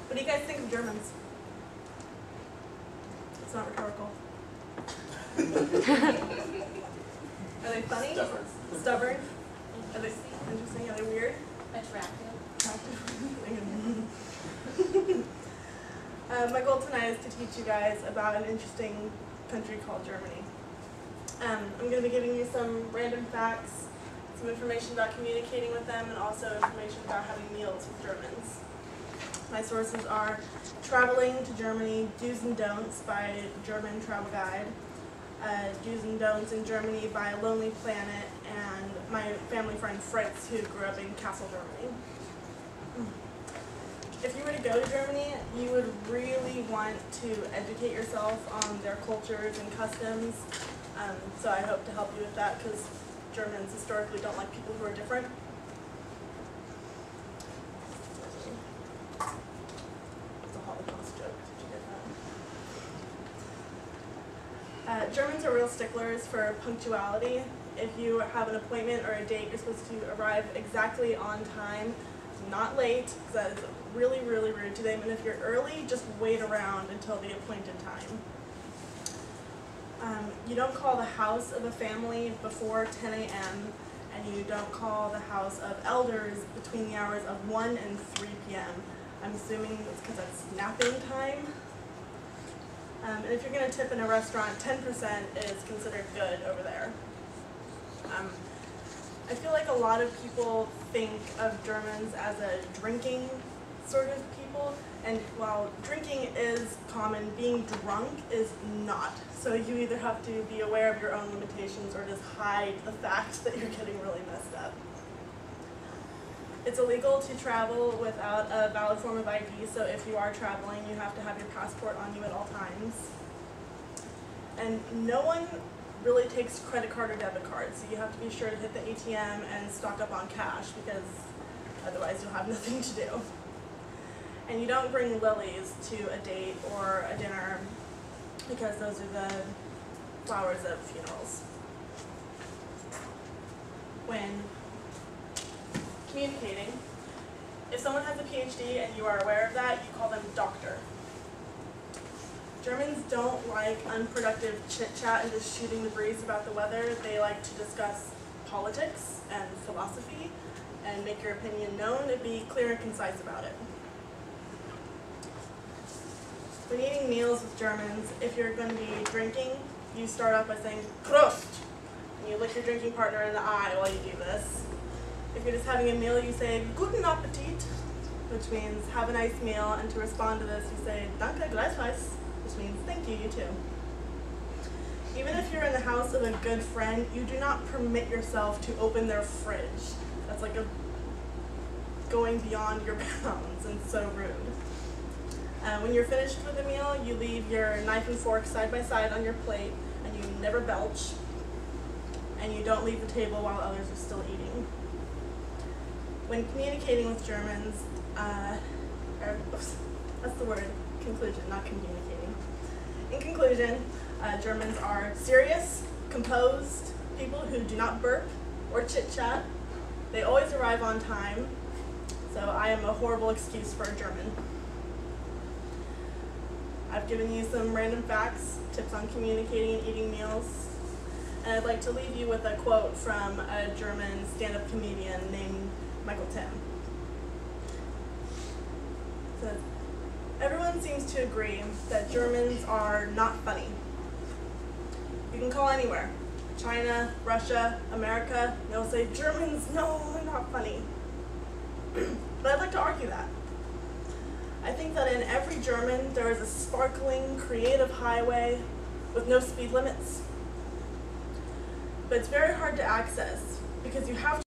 What do you guys think of Germans? It's not rhetorical. Are they funny? Stubborn? Are they interesting? Are they weird? Attractive. My goal tonight is to teach you guys about an interesting country called Germany. I'm going to be giving you some random facts, some information about communicating with them, and also information about having meals with Germans. My sources are Traveling to Germany, Do's and Don'ts by German Travel Guide, Do's and Don'ts in Germany by Lonely Planet, and my family friend Fritz, who grew up in Kassel, Germany. If you were to go to Germany, you would really want to educate yourself on their cultures and customs. So I hope to help you with that, because Germans historically don't like people who are different. It's a Holocaust joke. Did you get that? Germans are real sticklers for punctuality. If you have an appointment or a date, you're supposed to arrive exactly on time, not late, because that is really, really rude to them. And if you're early, just wait around until the appointed time. You don't call the house of a family before 10 a.m. and you don't call the house of elders between the hours of 1 and 3 p.m. I'm assuming it's because that's napping time. And if you're going to tip in a restaurant, 10% is considered good over there. I feel like a lot of people think of Germans as a drinking sort of people, and while drinking is common, being drunk is not. So you either have to be aware of your own limitations or just hide the fact that you're getting really messed up. It's illegal to travel without a valid form of ID, so if you are traveling, you have to have your passport on you at all times. And no one really takes credit card or debit cards, so you have to be sure to hit the ATM and stock up on cash, because otherwise you'll have nothing to do. And you don't bring lilies to a date or a dinner, because those are the flowers of funerals. When communicating, if someone has a PhD and you are aware of that, you call them doctor. Germans don't like unproductive chit-chat and just shooting the breeze about the weather. They like to discuss politics and philosophy and make your opinion known and be clear and concise about it. When eating meals with Germans, if you're going to be drinking, you start off by saying Prost, and you look your drinking partner in the eye while you do this. If you're just having a meal, you say Guten Appetit, which means have a nice meal, and to respond to this, you say Danke gleichfalls, which means thank you, you too. Even if you're in the house of a good friend, you do not permit yourself to open their fridge. That's like going beyond your bounds and so rude. When you're finished with a meal, you leave your knife and fork side by side on your plate, and you never belch, and you don't leave the table while others are still eating. When communicating with Germans, that's the word, conclusion, not communicating. In conclusion, Germans are serious, composed people who do not burp or chit-chat. They always arrive on time, so I am a horrible excuse for a German. I've given you some random facts, tips on communicating and eating meals, and I'd like to leave you with a quote from a German stand-up comedian named Michael Tim. It says, everyone seems to agree that Germans are not funny. You can call anywhere, China, Russia, America, and they'll say, Germans, no, they're not funny. But I'd like to argue that. I think that in every German there is a sparkling, creative highway with no speed limits. But it's very hard to access because you have to